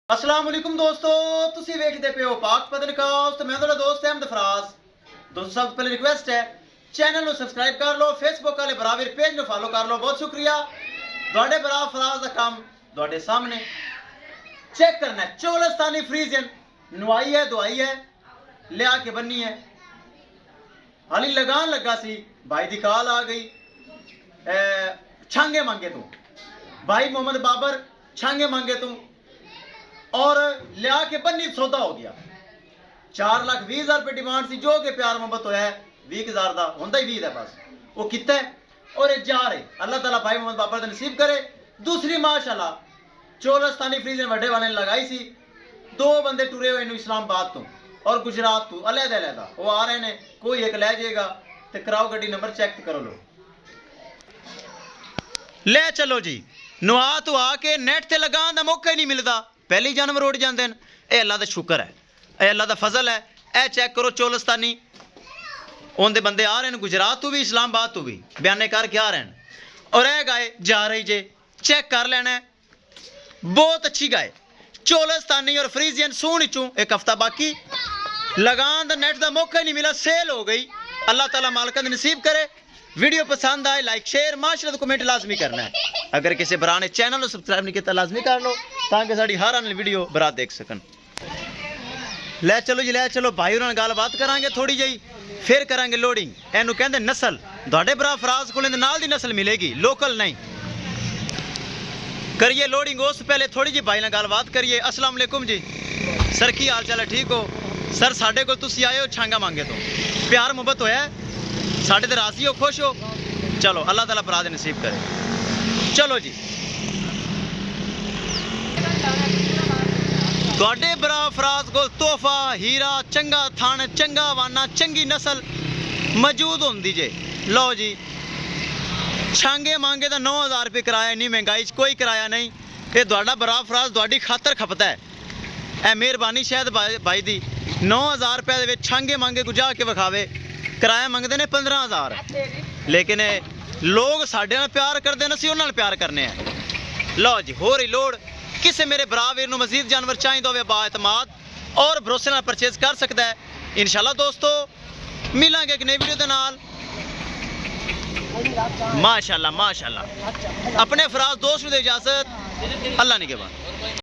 अस्सलाम वालेकुम दोस्तों, ਤੁਸੀਂ ਵੇਖਦੇ ਪਿਓ ਪਾਕ ਪਦਨਕਾਸਟ। ਮੈਂ ਤੁਹਾਡਾ ਦੋਸਤ ਅਹਿਮਦ ਫਰਾਜ਼। ਦੋਸਤੋ ਸਭ ਤੋਂ ਪਹਿਲੇ ਰਿਕੁਐਸਟ ਹੈ ਚੈਨਲ ਨੂੰ ਸਬਸਕ੍ਰਾਈਬ ਕਰ ਲਓ, ਫੇਸਬੁੱਕ ਵਾਲੇ ਬਰਾਬਰ ਪੇਜ ਨੂੰ ਫਾਲੋ ਕਰ ਲਓ। ਬਹੁਤ ਸ਼ੁਕਰੀਆ। ਤੁਹਾਡੇ ਬਰਾ ਫਰਾਜ਼ ਦਾ ਕੰਮ ਤੁਹਾਡੇ ਸਾਹਮਣੇ ਚੈੱਕ करना है। चोलस्तानी फ्रीजियन नवाई है, दुआई है, लिया के बनी है। हाली लगान लगा सी, भाई दी कॉल आ गई छांगे मांगे तू, भाई मोहम्मद बाबर छांगे मांगे तू और लिया के बन्नी सौदा हो गया। 4,20,000 रुपये डिमांड सी, जो कि प्यार मोहब्बत होया है 20,000 का होंदा ही 20 है बस। वो कितना है और ये जा रहे। अल्लाह ताला भाई मोहम्मद बाबर का नसीब करे। दूसरी माशाल्लाह चोलस्तानी फ्रीजन वड्डे वाले ने लगाई सी। दो बंदे टुरे हुए इस्लामाबाद तो और गुजरात तो अलहदा अलहदा वो आ रहे ने। कोई एक लै जाएगा तो कराओ गड्डी, नंबर चेक करो लो ले चलो जी। नुआ तो आके नेट ते लगान दा मौका ही नहीं मिलता, पहले ही जानवर उड़ जाते हैं। ये अल्लाह का शुक्र है, ये अल्लाह का फजल है। ए चेक करो चोलस्तानी उनके बंदे आ रहे हैं गुजरात तो भी इस्लामाबाद तो भी बयाने करके आ रहे हैं और यह गाय जा रही जे चेक कर लेना है। बहुत अच्छी गाय चोलस्तानी और फ्रीजियन सोनी चू। एक हफ्ता बाकी लगान दा नेट का मौका ही नहीं मिला, सेल हो गई। अल्लाह ताला मालिक दा नसीब करे। वीडियो पसंद आए लाइक शेयर माशरे कमेंट लाजमी करना है। अगर किसी भरा ने चैनल को सब्सक्राइब नहीं किया लाजमी कर लो ताकि साड़ी हर आने वीडियो भरा देख सकन। लै चलो जी लै चलो भाई उन्होंने गलबात करांगे थोड़ी जी, फिर करांगे लोडिंग। इनू कहते नस्ल तुहाडे भरा फराज को नाल दी नस्ल मिलेगी, लोकल नहीं। करिए लोडिंग। उस पहले थोड़ी जी भाई ने गलबात करिए। अस्सलाम वालेकुम जी सर, की हाल चाल है? ठीक हो सर? साढ़े को तुसी आए हो छांगा मांगे तो प्यार मुहब्बत होया साढ़े ते राजी हो, खुश हो? चलो अल्लाह ताला फराज नसीब करे। चलो जी तुहाडे भरा फराज को तोहफा हीरा चंगा थान चंगा वाना चंगी नस्ल मौजूद होंदी जे। लो जी छांगे मांगे तो 9,000 रुपये किराया, नहीं महंगाई कोई किराया नहीं। ये तुहाडा भरा फराज तुहाडी खातर खपता है। ए मेहरबानी शायद भाई दी 9,000 रुपये दे छांगे मांगे को जाके विखावे। किराया मंगते ने 15,000, लेकिन लोग साढ़े नाल प्यार करते हैं, असीं उन्हां नाल प्यार करने हैं। लो जी हो रही लोड़ किसी मेरे भरा वीर नूं मजीद जानवर चाहिए होवे बाएतमाद और भरोसे नाल परचेज कर सकता है। इंशाल्लाह दोस्तों मिलांगे एक नई वीडियो दे नाल। माशाल्लाह माशाल्लाह। अपने फराज दोस्त नूं दे इजाजत। अल्लाह निगहबान।